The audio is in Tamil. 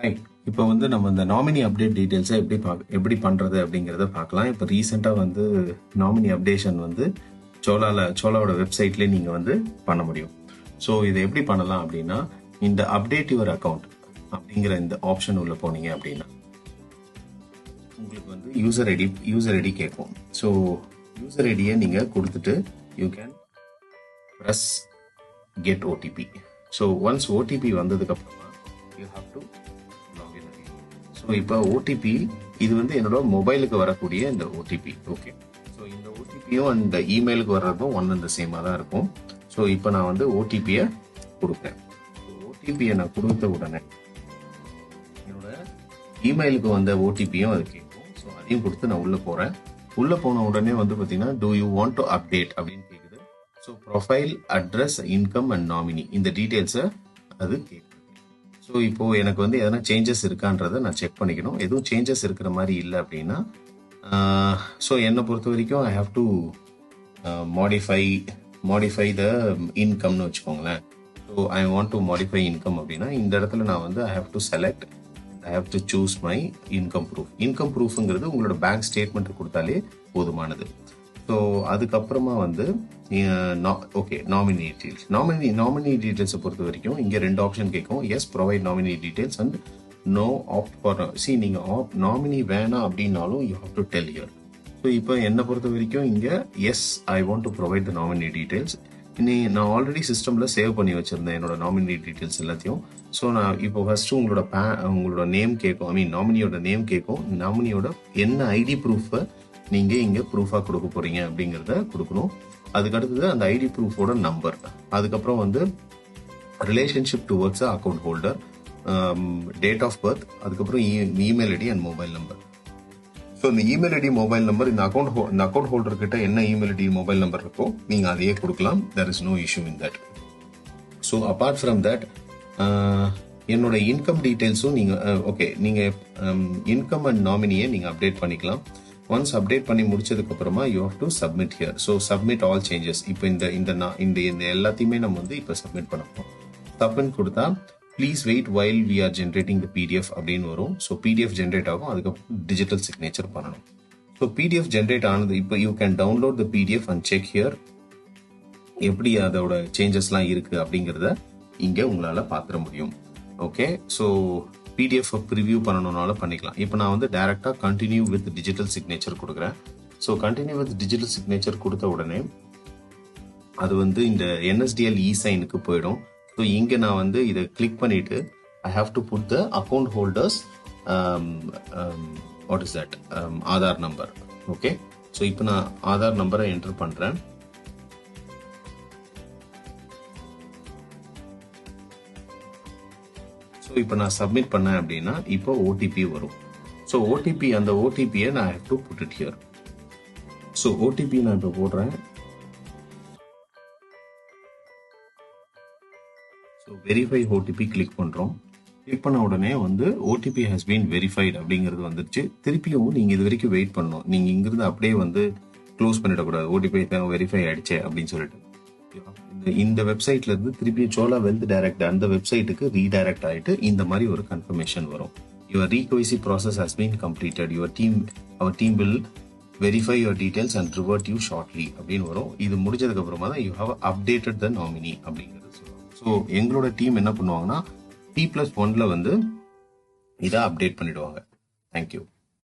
ரைட். இப்போ வந்து நம்ம இந்த நாமினி அப்டேட் டீடைல்ஸை எப்படி பண்றது அப்படிங்கிறத பார்க்கலாம். இப்போ ரீசெண்டாக வந்து நாமினி அப்டேஷன் வந்து சோலாவோட வெப்சைட்லேயே நீங்கள் வந்து பண்ண முடியும். ஸோ இதை எப்படி பண்ணலாம் அப்படின்னா, இந்த அப்டேட் யுவர் அக்கௌண்ட் அப்படிங்கிற இந்த ஆப்ஷன் உள்ள போனீங்க அப்படின்னா உங்களுக்கு வந்து யூசர் ஐடி கேட்கும். ஸோ யூசர் ஐடியை நீங்கள் கொடுத்துட்டு you can press get OTP. So once OTP வந்ததுக்கப்புறமா you have to login. So இப்போ ஓடிபி இது வந்து என்னோட மொபைலுக்கு வரக்கூடிய இந்த ஓடிபி. ஓகே, ஸோ இந்த ஓடிபியும் அந்த இமெயிலுக்கு வர்றதும் ஒன் அண்ட் சேமாக தான் இருக்கும். ஸோ இப்போ நான் வந்து ஓடிபியை கொடுப்பேன். ஓடிபியை நான் கொடுத்த உடனே என்னோட இமெயிலுக்கு வந்த ஓடிபியும் அது கேட்கும். ஸோ அதையும் கொடுத்து நான் உள்ள போறேன். உள்ள போன உடனே வந்து பார்த்தீங்கன்னா do you want to update அப்படின்னு கேட்குது. So profile, address, income and nominee இந்த டீட்டெயில்ஸை அது கேட்குது. ஸோ இப்போ எனக்கு வந்து எதனா சேஞ்சஸ் இருக்கான்றதை நான் செக் பண்ணிக்கணும். எதுவும் சேஞ்சஸ் இருக்கிற மாதிரி இல்லை அப்படின்னா ஸோ என்னை பொறுத்த வரைக்கும் I have to modify the இன்கம்னு வச்சுக்கோங்களேன். So I want to modify income அப்படின்னா இந்த இடத்துல நான் வந்து I have to choose my income proof. Income ப்ரூஃப்ங்கிறது உங்களோட பேங்க் ஸ்டேட்மெண்ட் கொடுத்தாலே போதுமானது. ஸோ அதுக்கப்புறமா வந்து ஓகே, நாமினி டீடைல்ஸ். நாமினி டீடைல்ஸை பொறுத்த வரைக்கும் இங்கே 2 ஆப்ஷன் கேட்கும். Yes, provide nominee details and no opt for. நீங்கள் நாமினி வேணாம் அப்படின்னாலும் you have to tell here. So இப்போ என்னை பொறுத்த வரைக்கும் இங்கே yes, I want to provide the nominee details. நான் ஆல்ரெடி சிஸ்டம்ல சேவ் பண்ணி வச்சிருந்தேன் என்னோட நாமினி டீடைல்ஸ் எல்லாத்தையும். ஸோ நான் இப்போ ஃபர்ஸ்ட் உங்களோட நேம் கேட்கும். நாமினியோட நேம் கேட்கும். நாமினியோட என்ன ஐடி ப்ரூஃபை நீங்க இங்க ப்ரூஃபா கொடுக்க போறீங்க அப்படிங்கறத கொடுக்கணும். அதுக்கு அடுத்தது அந்த ஐடி ப்ரூஃபோட நம்பர், அதுக்கப்புறம் வந்து relationship towards account holder, date of birth, அதுக்கப்புறம் email ID and mobile number. So இந்த இமெயில் ஐடி மொபைல் நம்பர் இந்த அக்கௌண்ட் ஹோல்டர் கிட்ட என்ன இமெயில் ஐடி மொபைல் நம்பர் இருக்கோ நீங்க அதையே கொடுக்கலாம். There is no issue in that. So apart from that என்னோட இன்கம் டீடைல்ஸும் நீங்க இன்கம் அண்ட் நாமினியை நீங்க அப்டேட் பண்ணிக்கலாம். ஒன்ஸ் அப்டேட் பண்ணி முடிச்சதுக்கு அப்புறமா you have to submit here. So submit all changes. இப்போ இந்த எல்லாத்தையுமே நம்ம வந்து இப்போ சப்மிட் பண்ணப்போம். சப்மிட் கொடுத்தா please wait while we are generating the PDF அப்படின்னு வரும். ஸோ பிடிஎஃப் ஜென்ரேட் ஆகும். அதுக்கப்புறம் டிஜிட்டல் சிக்னேச்சர் பண்ணணும். ஸோ பிடிஎஃப் ஜென்ரேட் ஆனது இப்போ you can download the PDF and check here எப்படி அதோட சேஞ்சஸ்லாம் இருக்கு அப்படிங்கிறத இங்க உங்களால பாத்திர முடியும். ஓகே, ஸோ பிடிஎஃப் ப்ரிவியூ பண்ணணும்னாலும் பண்ணிக்கலாம். இப்போ நான் வந்து டைரக்டா கண்டினியூ வித் டிஜிட்டல் சிக்னேச்சர் கொடுக்குறேன். So continue with digital signature கொடுத்த உடனே அது வந்து இந்த என்எஸ்டிஎல் இ சைனுக்கு போயிடும். ஸோ இங்க நான் வந்து இதை கிளிக் பண்ணிட்டு I have to put the account holders what is that Aadhaar number. Okay, so இப்போ நான் ஆதார் நம்பரை என்டர் பண்றேன். ஸோ இப்போ நான் சப்மிட் பண்ணேன் அப்படின்னா இப்போ ஓடிபி வரும். ஸோ அந்த ஓடிபியை நான் have to put it here. So OTP நான் இப்போ போடுறேன். ஸோ வெரிஃபை ஓடிபி கிளிக் பண்றோம். கிளிக் பண்ண உடனே வந்து ஓடிபி ஹஸ் பீன் வெரிஃபைட் அப்படிங்கிறது வந்துருச்சு. திருப்பியும் நீங்க இது வரைக்கும் வெயிட் பண்ணணும். நீங்க இங்கிருந்து அப்படியே வந்து க்ளோஸ் பண்ணிடக்கூடாது. ஓடிபி வெரிஃபை ஆயிடுச்சு அப்படின்னு சொல்லிட்டு இந்த வெப்சைட்ல இருந்து திருப்பி சோலா வெல்த் டைரக்ட் அந்த வெப்சைட்டுக்கு ரீடைரக்ட் ஆயிட்டு இந்த மாதிரி ஒரு கன்ஃபர்மேஷன் வரும். Your re-KYC process has been completed. Our team will verify your details and revert you shortly அப்படின்னு வரும். இது முடிஞ்சதுக்கு அப்புறமா தான் you have updated the nominee அப்படிங்கிறது சொல்லுவாங்க. ஸோ எங்களோட டீம் என்ன பண்ணுவாங்கன்னா T+1 வந்து இதை அப்டேட் பண்ணிடுவாங்க. தேங்க்யூ.